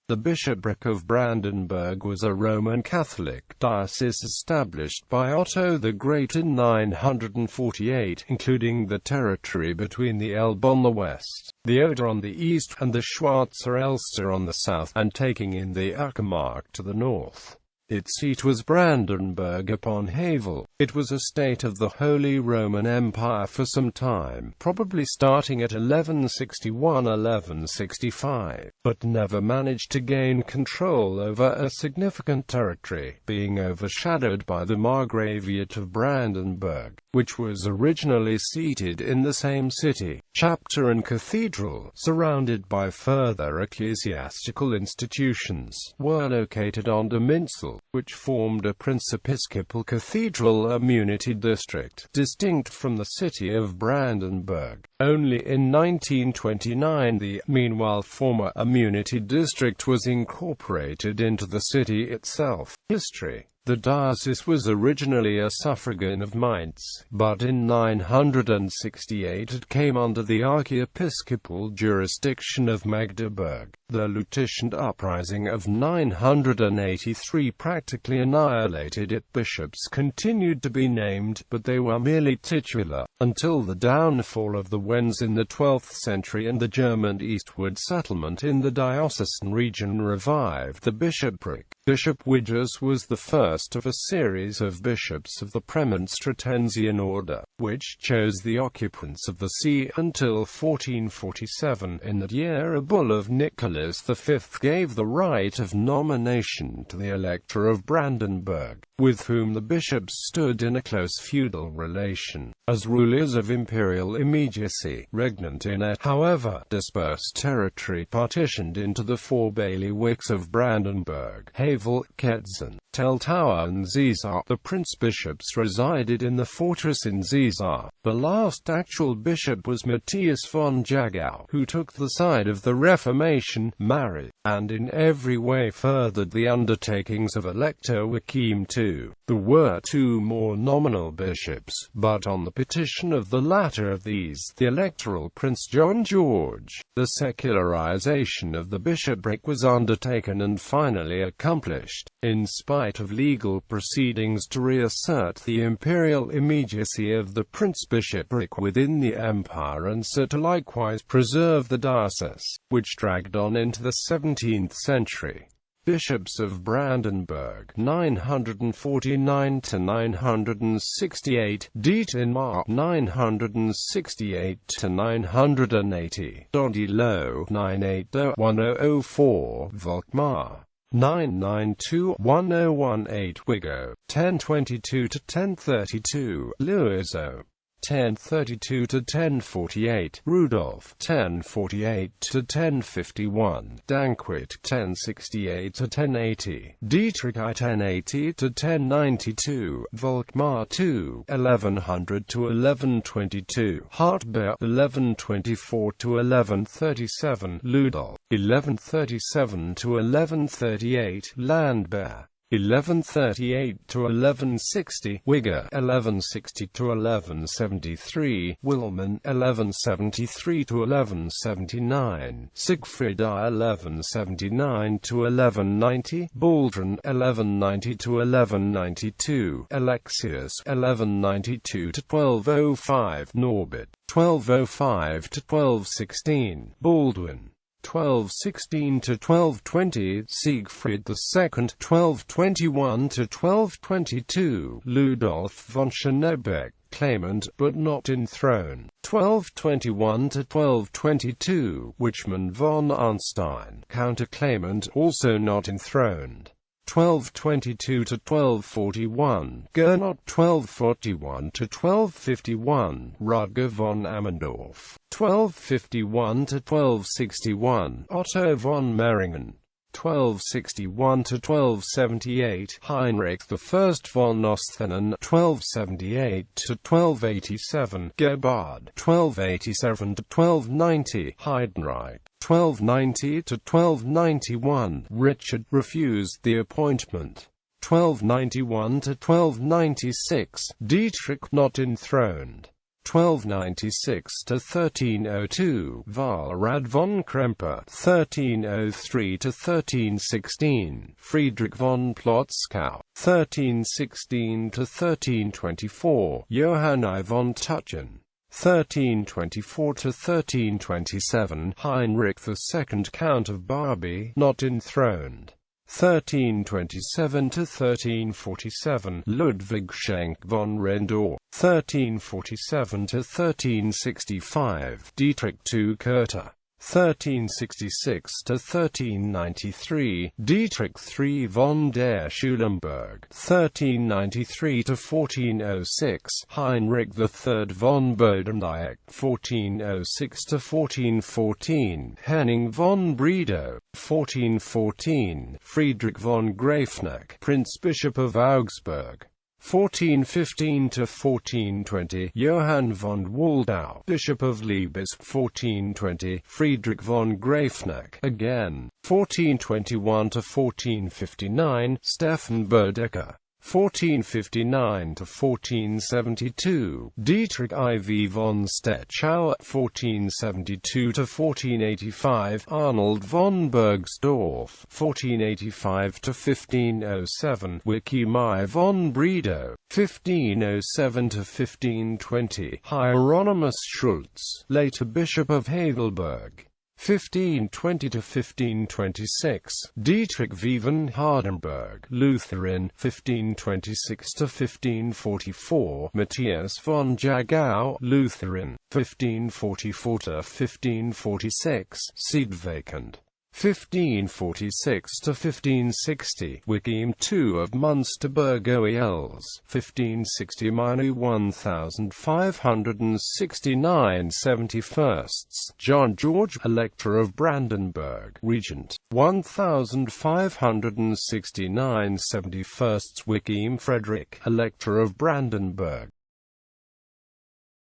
The Bishopric of Brandenburg was a Roman Catholic diocese established by Otto the Great in 948, including the territory between the Elbe on the west, the Oder on the east, and the Schwarze Elster on the south, and taking in the Uckermark to the north. Its seat was Brandenburg upon Havel. It was a state of the Holy Roman Empire for some time, probably starting at 1161–1165, but never managed to gain control over a significant territory, being overshadowed by the Margraviate of Brandenburg, which was originally seated in the same city, chapter and cathedral, surrounded by further ecclesiastical institutions, were located on Dominsel, which formed a prince-episcopal cathedral immunity district, distinct from the city of Brandenburg. Only in 1929 the, meanwhile former immunity district was incorporated into the city itself. History. The diocese was originally a suffragan of Mainz, but in 968 it came under the archiepiscopal jurisdiction of Magdeburg. The Lutetia uprising of 983 practically annihilated it. Bishops continued to be named, but they were merely titular, until the downfall of the Wends in the 12th century and the German eastward settlement in the diocesan region revived the bishopric. Bishop Wiggers was the first of a series of bishops of the Premonstratensian order, which chose the occupants of the see until 1447. In that year a bull of Nicholas V gave the right of nomination to the Elector of Brandenburg, with whom the bishops stood in a close feudal relation, as rulers of imperial immediacy, regnant in a, however, dispersed territory partitioned into the four bailiwicks of Brandenburg, Havel.It, Teltow and Ziesar. The prince-bishops resided in the fortress in Ziesar. The last actual bishop was Matthias von Jagow, who took the side of the Reformation, married, and in every way furthered the undertakings of Elector Joachim II. There were two more nominal bishops, but on the petition of the latter of these, the electoral Prince John George, the secularization of the bishopric was undertaken and finally accomplished, in spite of legal proceedings to reassert the imperial immediacy of the prince-bishopric within the empire and so to likewise preserve the diocese, which dragged on into the 17th century. Bishops of Brandenburg 949–968, Dietmar 968–980, Dodilo 980–1004, Volkmar 992–1018, Wigo 1022–1032, Luiso 1032–1048, Rudolf 1048–1051, Danquit 1068–1080, Dietrich 1080–1092, Volkmar 2 1100–1122, Hartberg 1124–1137, Ludol 1137–1138, Landbeer 1138–1160, Wigger 1160–1173, Willman 1173–1179, Siegfried I 1179–1190, Baldrin 1190–1192, Alexius 1192–1205, Norbert 1205–1216, Baldwin 1216–1220, Siegfried II 1221–1222, Ludolf von Schönebeck, claimant, but not enthroned, 1221–1222, Wichmann von Arnstein, counter-claimant, also not enthroned, 1222–1241, Gernot 1241–1251, Rudger von Amendorf 1251–1261, Otto von Meringen 1261–1278, Heinrich I von Ostphenen 1278–1287, Gebhard 1287–1290, Heidenreich 1290–1291, Richard refused the appointment. 1291–1296, Dietrich not enthroned. 1296 to 1302, Walrad von Kremper, 1303 to 1316, Friedrich von Plotzkau, 1316 to 1324, Johann I von Tuchen, 1324 to 1327, Heinrich II, Count of Barby, not enthroned, 1327 to 1347, Ludwig Schenk von Rendorf, 1347 to 1365, Dietrich II Kurter, 1366 to 1393, Dietrich III von der Schulenburg, 1393 to 1406, Heinrich III von Bodendieck, 1406 to 1414, Henning von Bredow, 1414, Friedrich von Grafenach, Prince-Bishop of Augsburg, 1415 to 1420, Johann von Waldau, Bishop of Liebes, 1420, Friedrich von Grafenach, again, 1421 to 1459, Stefan Bodecker, 1459 to 1472, Dietrich IV von Stetschau, 1472 to 1485, Arnold von Bergsdorf, 1485 to 1507, Wikimai von Bredow, 1507 to 1520, Hieronymus Schultz, later Bishop of Heidelberg, 1520 to 1526, Dietrich V von Hardenberg, Lutheran, 1526 to 1544, Matthias von Jagow, Lutheran, 1544 to 1546, seat vacant, 1546 to 1560, Joachim II of Munsterberg OELs, 1560-1569 71sts, John George, Elector of Brandenburg, Regent, 1569 71sts, Joachim Frederick, Elector of Brandenburg,